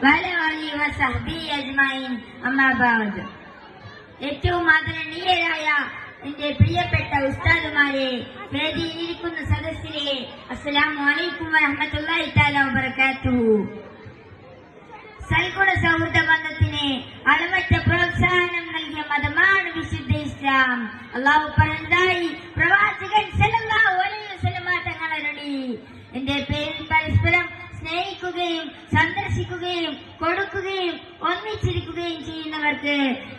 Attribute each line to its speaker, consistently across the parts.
Speaker 1: വഅലാ ആലിഹി വസഹ്ബിഹി അജ്മഈൻ. അമ്മാ ബഅദ്. ഏറ്റവും ആദരണീയരായ എന്റെ പ്രിയപ്പെട്ട ഉസ്താദുമാരെ, വേദിയിലിരിക്കുന്ന സദസ്സിലെ, അസ്സലാമു അലൈക്കും വറഹ്മത്തുള്ളാഹി തആല വബറകാതുഹു. സൽഗുണ സൗഹൃദ ബന്ധത്തിന് അളവറ്റ പ്രോത്സാഹനം നൽകിയ മതമാണ് വിശുദ്ധ ഇസ്ലാം. അല്ലാഹു പറഞ്ഞതായി പ്രവാചകൻ സല്ലല്ലാഹു അലൈഹി വസല്ലമ തങ്ങൾ അരുളി, എന്റെ പേരിൽ പരസ്പരം സ്നേഹിക്കുകയും സന്ദർശിക്കുകയും കൊടുക്കുകയും ഒന്നിച്ചിരിക്കുകയും ചെയ്യുന്നവർക്ക്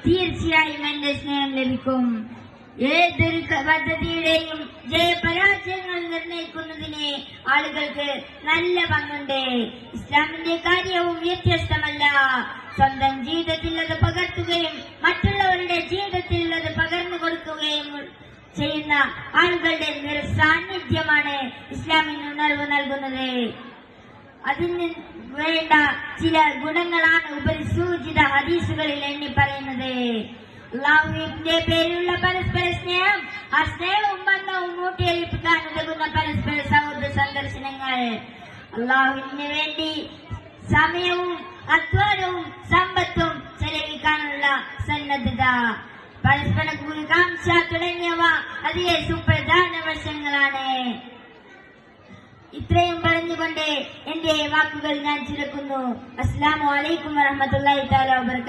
Speaker 1: തീർച്ചയായും എന്റെ സ്നേഹം ലഭിക്കും. ഏതൊരു പദ്ധതിയുടെയും ജയപരാജയങ്ങൾ നിർണയിക്കുന്നതിന് ആളുകൾക്ക് നല്ല പങ്കുണ്ട്. ഇസ്ലാമിന്റെ കാര്യവും വ്യത്യസ്തമല്ല. സ്വന്തം ജീവിതത്തിൽ അത് പകർത്തുകയും മറ്റുള്ളവരുടെ ജീവിതത്തിൽ അത് പകർന്നു കൊടുക്കുകയും ചെയ്യുന്ന ആളുകളുടെ സാന്നിധ്യമാണ് ഇസ്ലാമിന് ഉണർവ് നൽകുന്നത്. അതിന് വേണ്ട ചില ഗുണങ്ങളാണ് ഉപരിസൂചിത ഹദീസുകളിൽ എണ്ണി പറയുന്നത്. അല്ലാഹുവിന്റെ പേരിലുള്ള പരസ്പര സ്നേഹം, ആ സ്നേഹവും ബന്ധവും ഊട്ടിയെടുപ്പിക്കാൻ ഉതകുന്ന പരസ്പര സൗഹൃദ സന്ദർശനങ്ങൾ, അല്ലാഹുവിന് വേണ്ടി സമയവും അധ്വാനവും സമ്പത്തും ചെലവഴിക്കാനുള്ള സന്നദ്ധത, പരസ്പര കാംക്ഷ തുടങ്ങിയവ അതിലെ സുപ്രധാന വശങ്ങളാണ്. ഇത്രയും പറഞ്ഞുകൊണ്ട് എന്റെ വാക്കുകൾ ഞാൻ ചുരുക്കുന്നു. അസ്സലാമു അലൈക്കും വറഹ്മത്തുള്ളാഹി തആല വബറകാതുഹു.